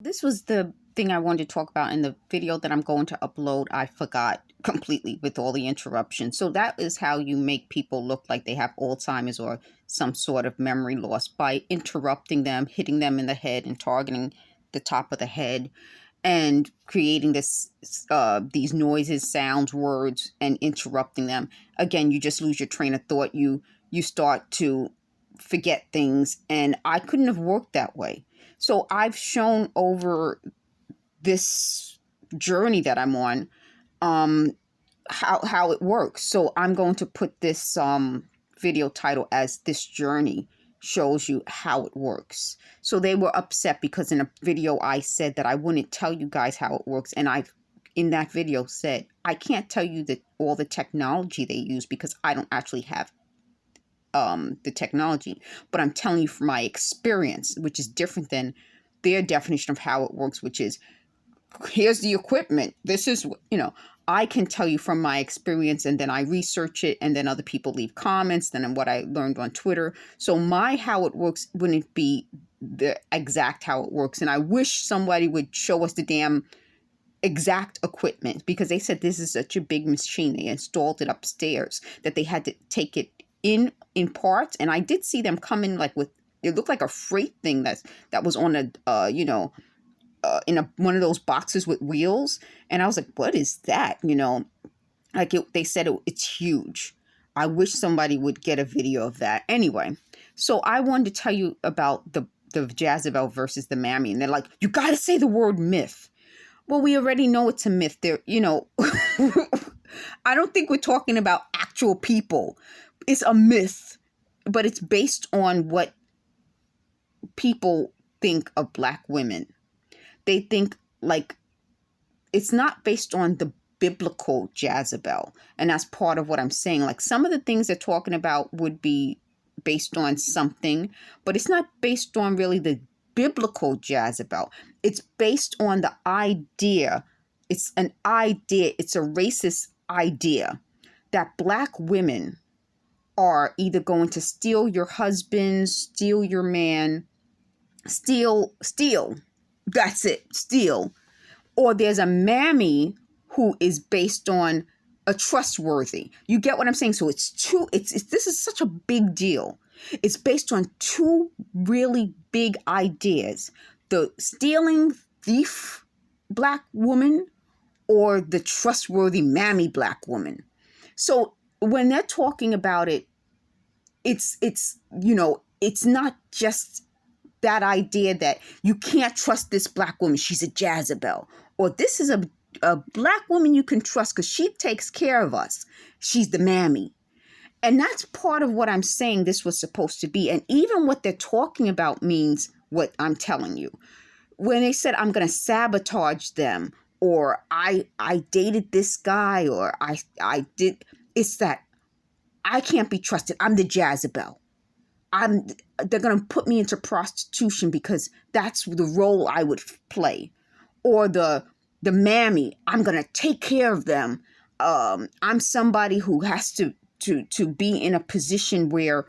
this was the thing I wanted to talk about in the video that I'm going to upload. I forgot completely with all the interruptions. So that is how you make people look like they have Alzheimer's or some sort of memory loss, by interrupting them, hitting them in the head and targeting the top of the head, and creating these noises, sounds, words, and interrupting them. Again, you just lose your train of thought. You start to forget things, and I couldn't have worked that way. So I've shown over this journey that I'm on, how it works. So I'm going to put this video title as "This Journey Shows You How It Works." So they were upset because in a video I said that I wouldn't tell you guys how it works, and I've in that video said I can't tell you all the technology they use because I don't actually have the technology, but I'm telling you from my experience, which is different than their definition of how it works, which is, here's the equipment. This is, I can tell you from my experience, and then I research it, and then other people leave comments, then what I learned on Twitter. So my how it works wouldn't be the exact how it works. And I wish somebody would show us the damn exact equipment, because they said this is such a big machine. They installed it upstairs that they had to take it in parts. And I did see them come in like with, it looked like a freight thing that was on a in one of those boxes with wheels. And I was like, what is that? Like they said it's huge. I wish somebody would get a video of that. Anyway, so I wanted to tell you about the Jezebel versus the Mammy. And they're like, you got to say the word myth. Well, we already know it's a myth. There, I don't think we're talking about actual people. It's a myth, but it's based on what people think of Black women. They think, like, it's not based on the biblical Jezebel. And that's part of what I'm saying. Like, some of the things they're talking about would be based on something, but it's not based on really the biblical Jezebel. It's based on the idea. It's an idea. It's a racist idea that Black women are either going to steal your husband, steal your man, steal. That's it, steal. Or there's a mammy who is based on a trustworthy. You get what I'm saying? So it's this is such a big deal. It's based on two really big ideas: the stealing thief Black woman, or the trustworthy mammy Black woman. So when they're talking about it, it's not just that idea that you can't trust this Black woman, she's a Jezebel, or this is a Black woman you can trust because she takes care of us, she's the mammy. And that's part of what I'm saying this was supposed to be. And even what they're talking about means what I'm telling you. When they said, I'm going to sabotage them, or I dated this guy, or I did, it's that I can't be trusted. I'm the Jezebel. They're going to put me into prostitution because that's the role I would play. Or the mammy, I'm going to take care of them. I'm somebody who has to be in a position where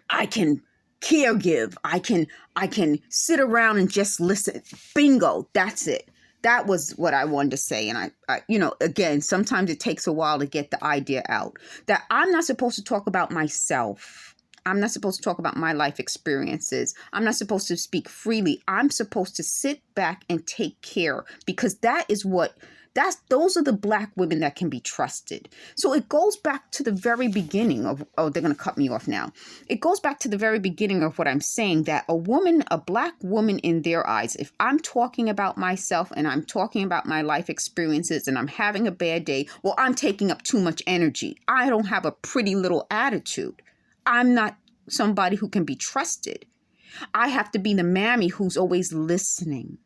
I can caregive. I can sit around and just listen. Bingo. That's it. That was what I wanted to say. And I again, sometimes it takes a while to get the idea out that I'm not supposed to talk about myself. I'm not supposed to talk about my life experiences. I'm not supposed to speak freely. I'm supposed to sit back and take care, because those are the Black women that can be trusted. So it goes back to the very beginning of, oh, they're going to cut me off now. It goes back to the very beginning of what I'm saying, that a Black woman in their eyes, if I'm talking about myself and I'm talking about my life experiences and I'm having a bad day, well, I'm taking up too much energy. I don't have a pretty little attitude. I'm not somebody who can be trusted. I have to be the mammy who's always listening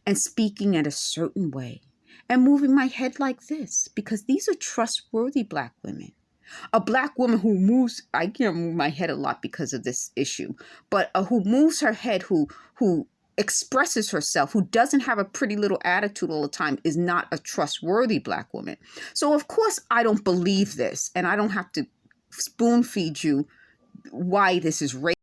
and speaking in a certain way and moving my head like this, because these are trustworthy Black women. A Black woman who moves, I can't move my head a lot because of this issue, but who moves her head, who expresses herself, who doesn't have a pretty little attitude all the time, is not a trustworthy Black woman. So of course I don't believe this, and I don't have to spoon feed you why this is racist.